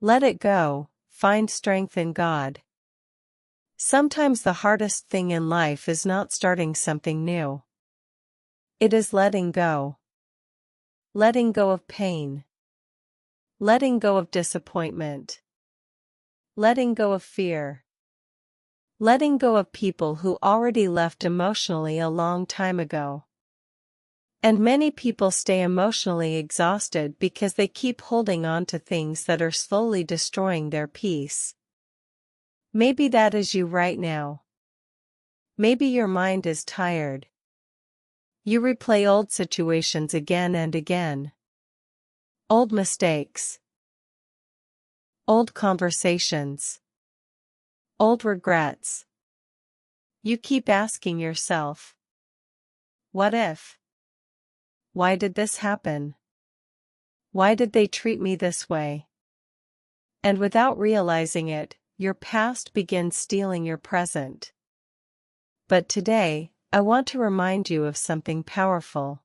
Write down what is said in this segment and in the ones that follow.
Let it go, find strength in God. Sometimes the hardest thing in life is not starting something new. It is letting go. Letting go of pain. Letting go of disappointment. Letting go of fear. Letting go of people who already left emotionally a long time ago. And many people stay emotionally exhausted because they keep holding on to things that are slowly destroying their peace. Maybe that is you right now. Maybe your mind is tired. You replay old situations again and again. Old mistakes. Old conversations. Old regrets. You keep asking yourself, what if? Why did this happen? Why did they treat me this way? And without realizing it, your past begins stealing your present. But today, I want to remind you of something powerful.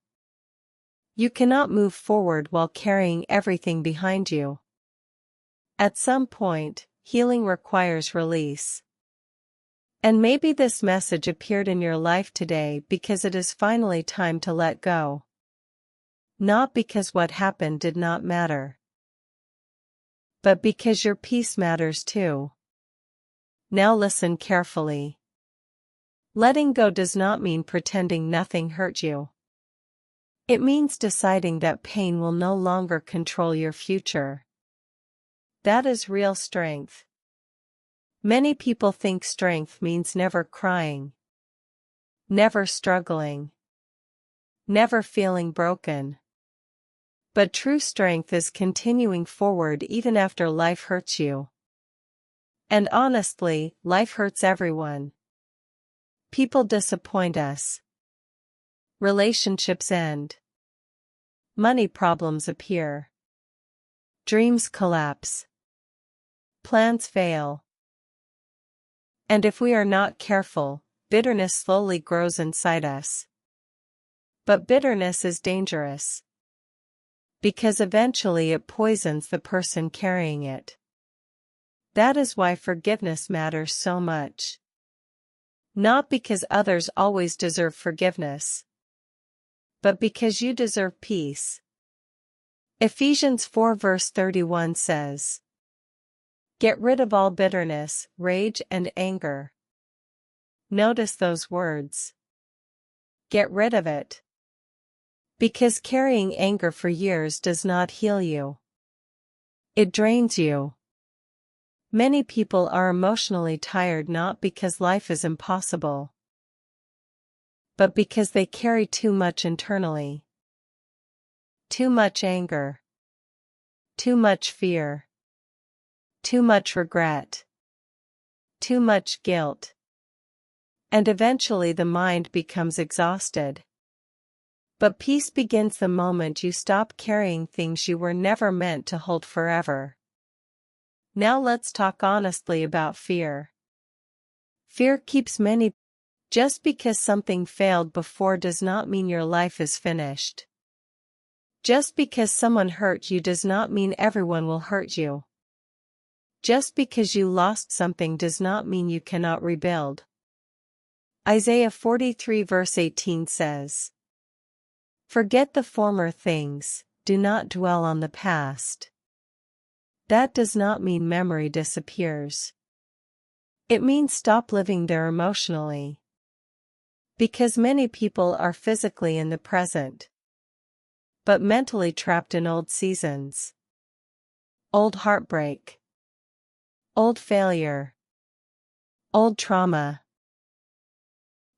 You cannot move forward while carrying everything behind you. At some point, healing requires release. And maybe this message appeared in your life today because it is finally time to let go. Not because what happened did not matter, but because your peace matters too. Now listen carefully. Letting go does not mean pretending nothing hurt you. It means deciding that pain will no longer control your future. That is real strength. Many people think strength means never crying, never struggling, never feeling broken. But true strength is continuing forward even after life hurts you. And honestly, life hurts everyone. People disappoint us. Relationships end. Money problems appear. Dreams collapse. Plans fail. And if we are not careful, bitterness slowly grows inside us. But bitterness is dangerous. Because eventually it poisons the person carrying it. That is why forgiveness matters so much. Not because others always deserve forgiveness, but because you deserve peace. Ephesians 4 verse 31 says, "Get rid of all bitterness, rage and anger." Notice those words. Get rid of it. Because carrying anger for years does not heal you. It drains you. Many people are emotionally tired not because life is impossible, but because they carry too much internally. Too much anger. Too much fear. Too much regret. Too much guilt. And eventually the mind becomes exhausted. But peace begins the moment you stop carrying things you were never meant to hold forever. Now let's talk honestly about fear. Fear keeps many. Just because something failed before does not mean your life is finished. Just because someone hurt you does not mean everyone will hurt you. Just because you lost something does not mean you cannot rebuild. Isaiah 43 verse 18 says, "Forget the former things, do not dwell on the past." That does not mean memory disappears. It means stop living there emotionally. Because many people are physically in the present, but mentally trapped in old seasons. Old heartbreak. Old failure. Old trauma.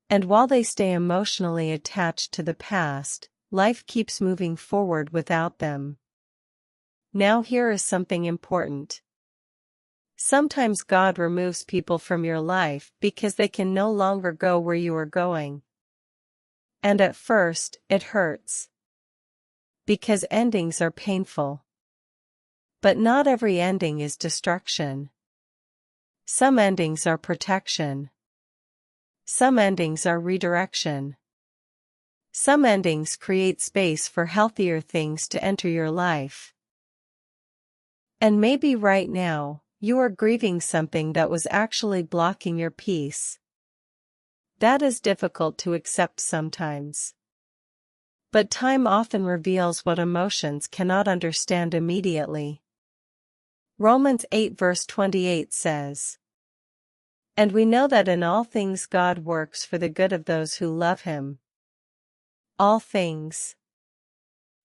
And while they stay emotionally attached to the past, life keeps moving forward without them. Now here is something important. Sometimes God removes people from your life because they can no longer go where you are going. And at first, it hurts. Because endings are painful. But not every ending is destruction. Some endings are protection. Some endings are redirection. Some endings create space for healthier things to enter your life. And maybe right now, you are grieving something that was actually blocking your peace. That is difficult to accept sometimes. But time often reveals what emotions cannot understand immediately. Romans 8 verse 28 says, "And we know that in all things God works for the good of those who love Him." All things.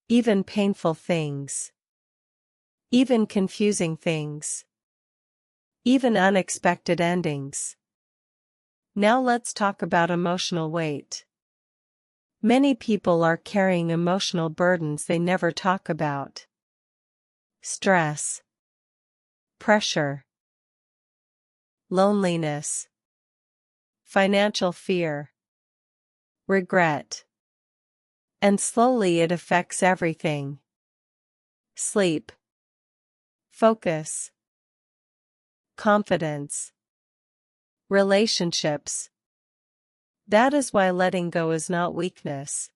Even painful things. Even confusing things. Even unexpected endings. Now let's talk about emotional weight. Many people are carrying emotional burdens they never talk about. Stress. Pressure. Loneliness. Financial fear. Regret. And slowly it affects everything. Sleep. Focus. Confidence. Relationships. That is why letting go is not weakness.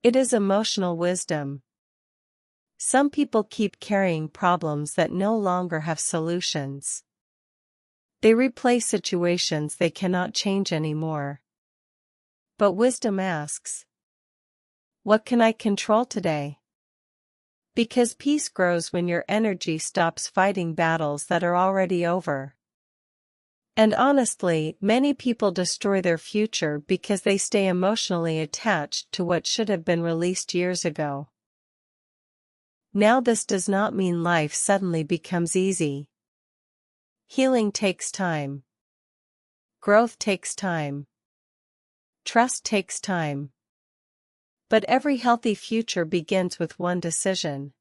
It is emotional wisdom. Some people keep carrying problems that no longer have solutions. They replay situations they cannot change anymore. But wisdom asks, what can I control today? Because peace grows when your energy stops fighting battles that are already over. And honestly, many people destroy their future because they stay emotionally attached to what should have been released years ago. Now this does not mean life suddenly becomes easy. Healing takes time. Growth takes time. Trust takes time. But every healthy future begins with one decision.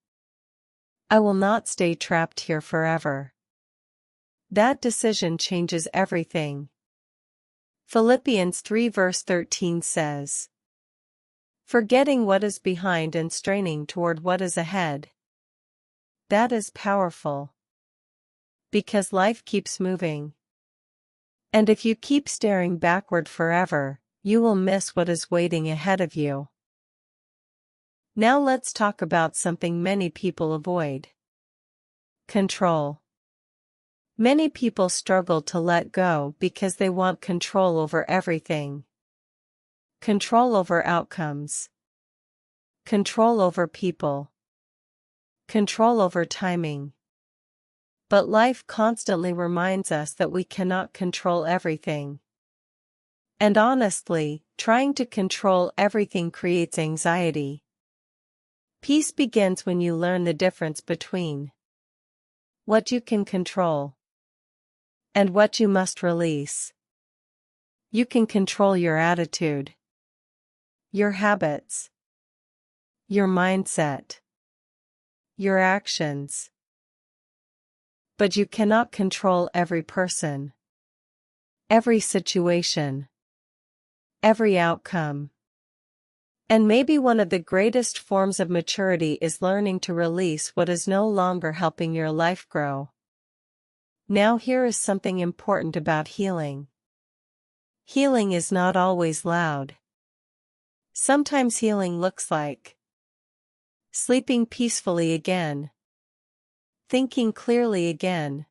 I will not stay trapped here forever. That decision changes everything. Philippians 3 verse 13 says, "Forgetting what is behind and straining toward what is ahead." That is powerful. Because life keeps moving. And if you keep staring backward forever, you will miss what is waiting ahead of you. Now let's talk about something many people avoid. Control. Many people struggle to let go because they want control over everything. Control over outcomes. Control over people. Control over timing. But life constantly reminds us that we cannot control everything. And honestly, trying to control everything creates anxiety. Peace begins when you learn the difference between what you can control and what you must release. You can control your attitude, your habits, your mindset, your actions. But you cannot control every person, every situation, every outcome. And maybe one of the greatest forms of maturity is learning to release what is no longer helping your life grow. Now here is something important about healing. Healing is not always loud. Sometimes healing looks like sleeping peacefully again, thinking clearly again,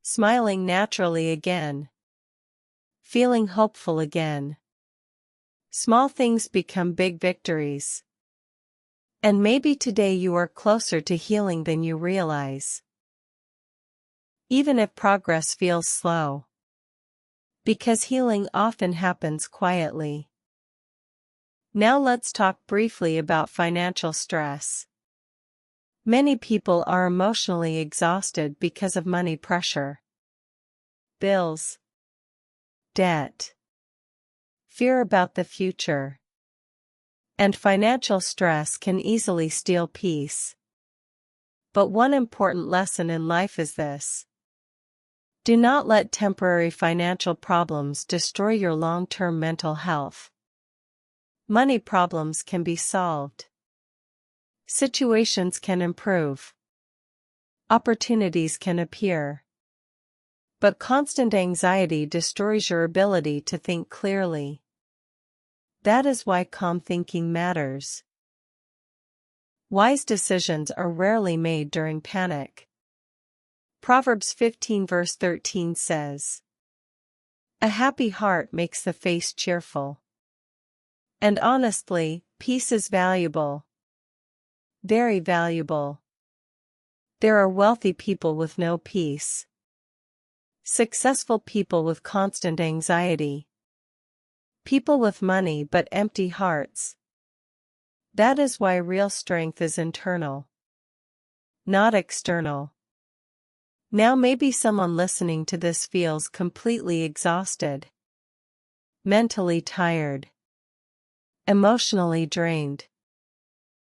smiling naturally again, feeling hopeful again. Small things become big victories. And maybe today you are closer to healing than you realize. Even if progress feels slow. Because healing often happens quietly. Now let's talk briefly about financial stress. Many people are emotionally exhausted because of money pressure. Bills. Debt. Fear about the future. And financial stress can easily steal peace. But one important lesson in life is this. Do not let temporary financial problems destroy your long-term mental health. Money problems can be solved. Situations can improve. Opportunities can appear. But constant anxiety destroys your ability to think clearly. That is why calm thinking matters. Wise decisions are rarely made during panic. Proverbs 15 verse 13 says, "A happy heart makes the face cheerful." And honestly, peace is valuable. Very valuable. There are wealthy people with no peace. Successful people with constant anxiety. People with money but empty hearts. That is why real strength is internal, not external. Now maybe someone listening to this feels completely exhausted, mentally tired, emotionally drained,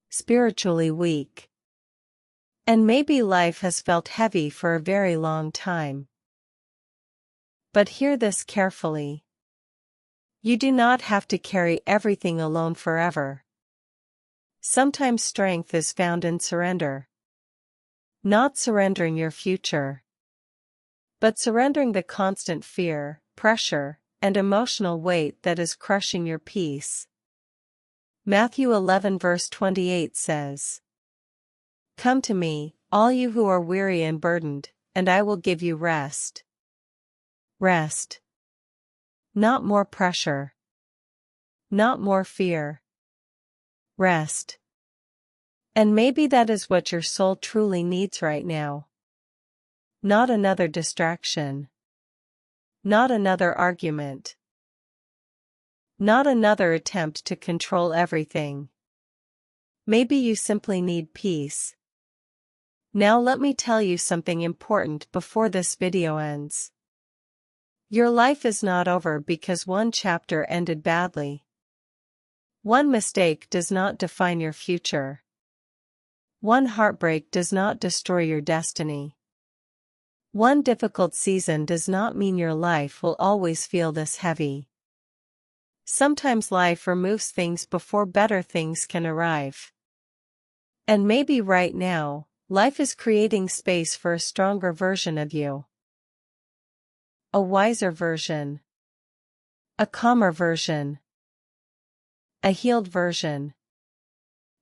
spiritually weak. And maybe life has felt heavy for a very long time. But hear this carefully. You do not have to carry everything alone forever. Sometimes strength is found in surrender. Not surrendering your future, but surrendering the constant fear, pressure, and emotional weight that is crushing your peace. Matthew 11 verse 28 says, "Come to me, all you who are weary and burdened, and I will give you rest." Rest. Not more pressure. Not more fear. Rest. And maybe that is what your soul truly needs right now. Not another distraction. Not another argument. Not another attempt to control everything. Maybe you simply need peace. Now let me tell you something important before this video ends. Your life is not over because one chapter ended badly. One mistake does not define your future. One heartbreak does not destroy your destiny. One difficult season does not mean your life will always feel this heavy. Sometimes life removes things before better things can arrive. And maybe right now, life is creating space for a stronger version of you. A wiser version. A calmer version. A healed version.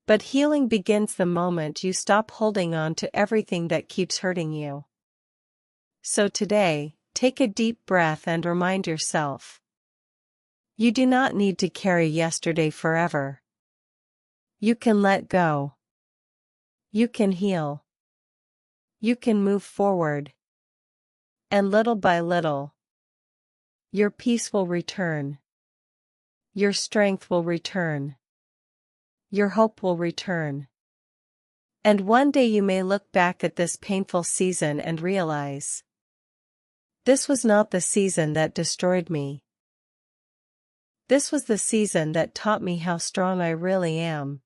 But healing begins the moment you stop holding on to everything that keeps hurting you. So today, take a deep breath and remind yourself. You do not need to carry yesterday forever. You can let go. You can heal. You can move forward. And little by little, your peace will return. Your strength will return. Your hope will return. And one day you may look back at this painful season and realize, this was not the season that destroyed me. This was the season that taught me how strong I really am.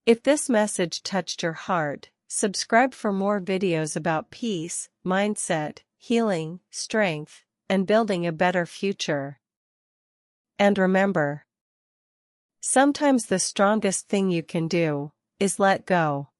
If this message touched your heart, subscribe for more videos about peace, mindset, healing, strength, and building a better future. And remember, sometimes the strongest thing you can do is let go.